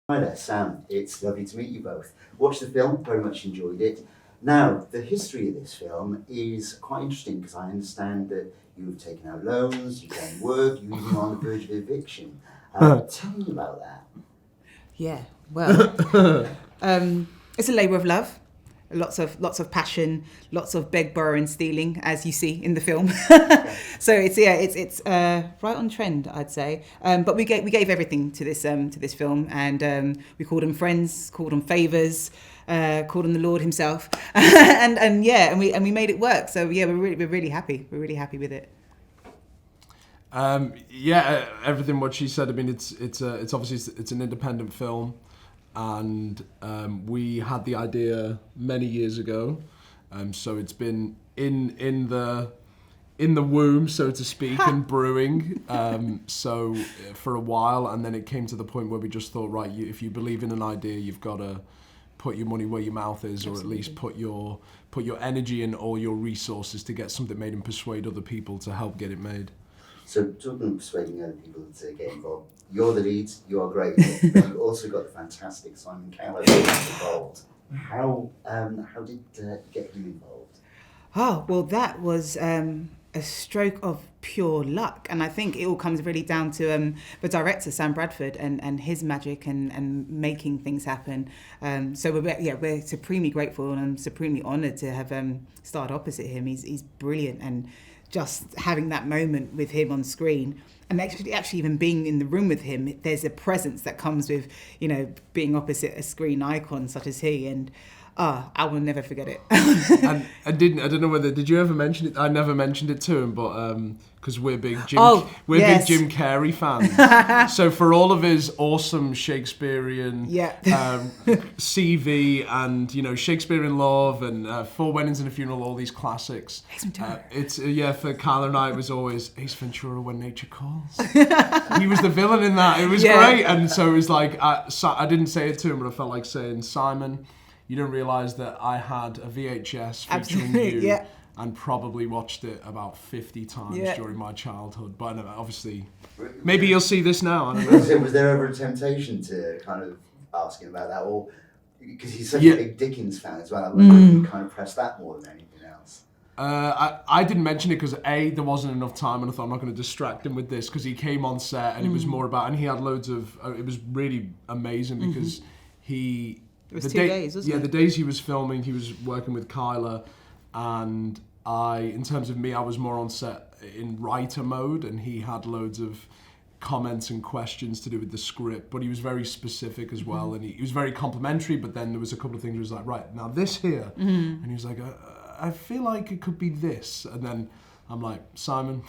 Hi there, Sam. It's lovely to meet you both. Watched the film, very much enjoyed it. Now, the history of this film is quite interesting because I understand that you've taken out loans, you've done work, you're even on the verge of eviction. Tell me about that. Yeah, well, it's a labour of love. Lots of passion, lots of beg, borrow, and stealing, as you see in the film. So it's right on trend, I'd say. But we gave everything to this film, and we called them friends, called them favours, called him the Lord himself, and we made it work. So yeah, we're really happy. We're really happy with it. Everything what she said. I mean, it's obviously it's an independent film, and we had the idea many years ago. So it's been in the womb, so to speak, and brewing. So for a while, and then it came to the point where we just thought, right, if you believe in an idea, you've got to put your money where your mouth is, or at least put your energy and all your resources to get something made and persuade other people to help get it made. So, talking of persuading other people to get involved, you're the leads, you are great, but you've also got the fantastic Simon Callow involved. How did you get him involved? Oh, well, that was a stroke of pure luck. And I think it all comes really down to the director, Sam Bradford, and his magic and making things happen. So we're supremely grateful, and I'm supremely honoured to have starred opposite him. He's brilliant, and just having that moment with him on screen, and actually even being in the room with him, there's a presence that comes with, being opposite a screen icon such as he, and I will never forget it. And I don't know whether, did you ever mention it? I never mentioned it to him, but because we're big Jim big Jim Carrey fans. So for all of his awesome Shakespearean CV and Shakespeare in Love and Four Weddings and a Funeral, all these classics. For Kyla and I, it was always Ace Ventura: When Nature Calls. He was the villain in that. It was great, and so it was like I didn't say it to him, but I felt like saying, Simon, you don't realise that I had a VHS featuring you and probably watched it about 50 times during my childhood. But obviously, maybe you'll see this now. I don't know. Was there ever a temptation to kind of ask him about that? Or because he's such a big Dickens fan as well, you kind of press that more than anything else? I didn't mention it because there wasn't enough time, and I thought I'm not going to distract him with this because he came on set and it was more about, and he had loads of, it was really amazing because it was 2 days, wasn't it? Yeah, the days he was filming, he was working with Kyla, and in terms of me, I was more on set in writer mode, and he had loads of comments and questions to do with the script, but he was very specific as well, and he was very complimentary, but then there was a couple of things where he was like, right, now this here, and he was like, I feel like it could be this, and then I'm like, Simon,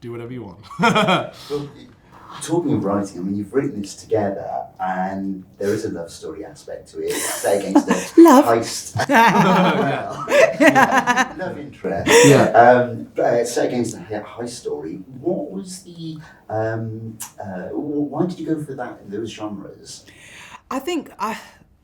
do whatever you want. Well, talking of writing, I mean, you've written this together, and there is a love story aspect to it. Set against a heist. Love interest. Set against a heist story. What was the? Why did you go for those genres? I think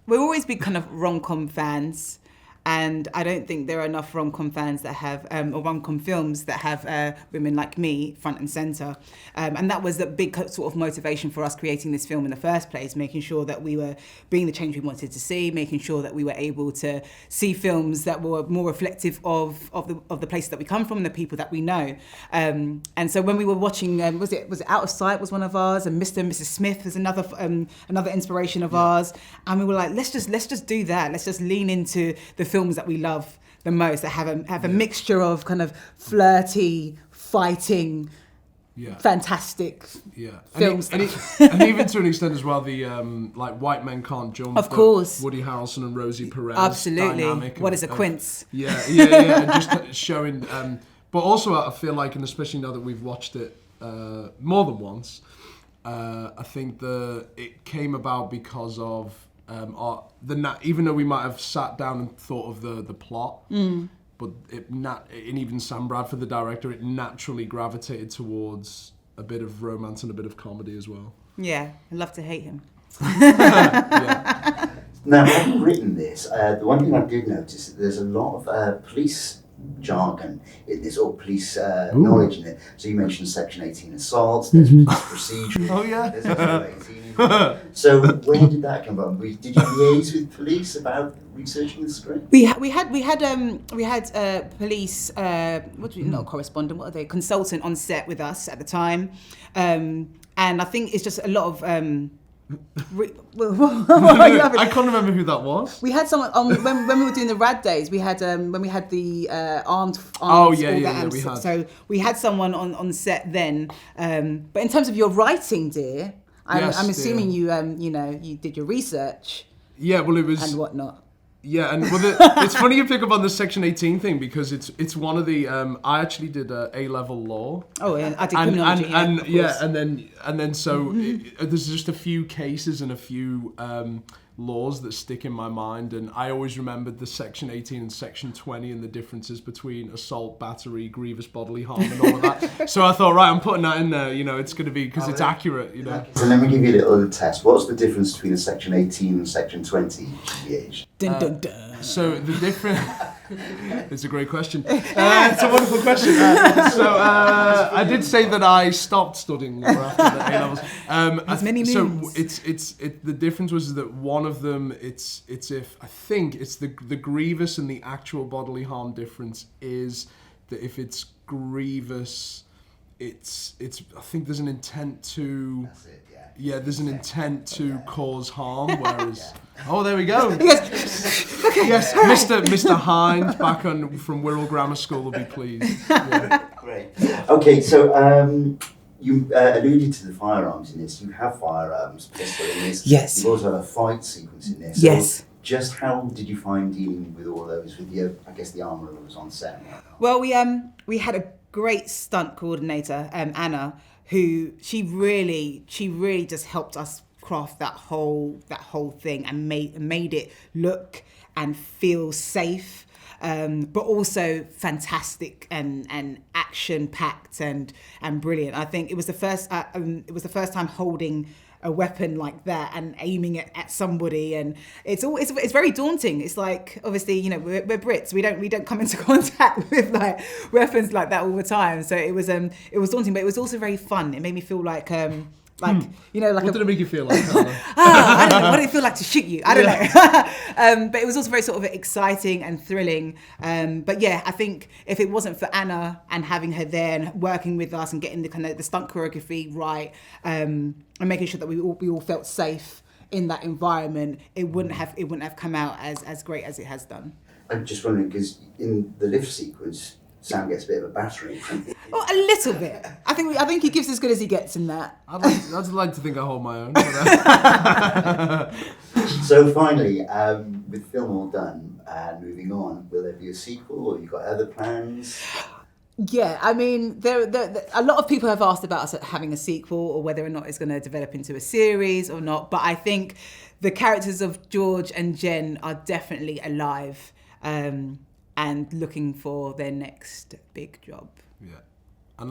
we'll always be kind of rom-com fans. And I don't think there are enough rom-com fans that have, or rom-com films that have women like me front and centre. And that was the big sort of motivation for us creating this film in the first place, making sure that we were being the change we wanted to see, making sure that we were able to see films that were more reflective of the places that we come from and the people that we know. And so when we were watching, was it Out of Sight was one of ours, and Mr. and Mrs. Smith was another inspiration of ours. And we were like, let's just do that. Let's just lean into the films that we love the most, that have a mixture of kind of flirty, fighting, fantastic films. And even to an extent as well, the like White Men Can't Jump. Of course. Woody Harrelson and Rosie Perez. Absolutely. What is a quince? And just showing. But also, I feel like, and especially now that we've watched it more than once, I think it came about because of. Even though we might have sat down and thought of the plot, but and even Sam Bradford, the director, it naturally gravitated towards a bit of romance and a bit of comedy as well. Yeah, I love to hate him. Now, having written this, the one thing I did notice is that there's a lot of police jargon in this, or police knowledge in it. So you mentioned Section 18 assaults, there's procedure. Oh, yeah. There's Section 18. So where did that come from? Did you liaise with police about researching the script? We had police not correspondent, what are they, consultant on set with us at the time, and I think it's just a lot of I can't remember who that was. we had someone on when we were doing the Rad days. We had when we had the armed Oh yeah, we had. So we had someone on set then. But in terms of your writing, dear, I'm assuming you you did your research. Yeah, well, it was and whatnot. Yeah, and it's funny you pick up on the Section 18 thing, because it's one of the I actually did A-level law. Oh, and I did criminology. And then so there's just a few cases and a few laws that stick in my mind, and I always remembered the Section 18 and Section 20 and the differences between assault, battery, grievous bodily harm, and all of that. So I thought, right, I'm putting that in there. It's going to be because it's accurate. So let me give you a little test. What's the difference between a Section 18 and Section 20 GBH? Dun, dun, dun. So the difference. It's a great question. It's a wonderful question. I did say that I stopped studying law after the A-levels. As many moons. So the difference was that one of them, it's the grievous and the actual bodily harm difference is that if it's grievous, it's I think there's an intent to. That's it, yeah. Yeah, there's an intent to cause harm, whereas oh, there we go. Yes, Mr. Hines back from Wirral Grammar School will be pleased. Yeah. Great. Okay, so you alluded to the firearms in this. You have firearms, pistol in this. Yes. You also have a fight sequence in this. So yes. Just how did you find dealing with all those with the armourer who was on set? Well, we had a great stunt coordinator, Anna, who she really just helped us craft that whole thing and made it look and feel safe, but also fantastic and action packed and brilliant. I think it was the first time holding a weapon like that and aiming it at somebody, and it's very daunting. It's like, obviously, we're Brits, we don't come into contact with like weapons like that all the time, so it was daunting, but it was also very fun. It made me feel like what did it make you feel like? I don't know. What did it feel like to shoot you? I don't know. But it was also very sort of exciting and thrilling. But yeah, I think if it wasn't for Anna and having her there and working with us and getting the kind of the stunt choreography right, and making sure that we all felt safe in that environment, it wouldn't have come out as great as it has done. I'm just wondering, because in the lift sequence, Sam gets a bit of a battering. Oh, a little bit. I think he gives as good as he gets in that. I'd like to think I hold my own. So finally, with film all done and moving on, will there be a sequel, or have you got other plans? Yeah, I mean, there a lot of people have asked about us having a sequel or whether or not it's going to develop into a series or not. But I think the characters of George and Jen are definitely alive. And looking for their next big job. Yeah. And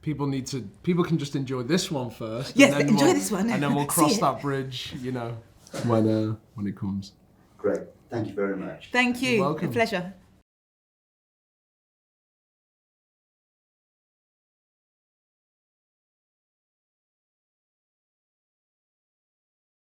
people can just enjoy this one first. Yes, enjoy this one. And then we'll cross that bridge, when it comes. Great. Thank you very much. Thank you. You're welcome. A pleasure.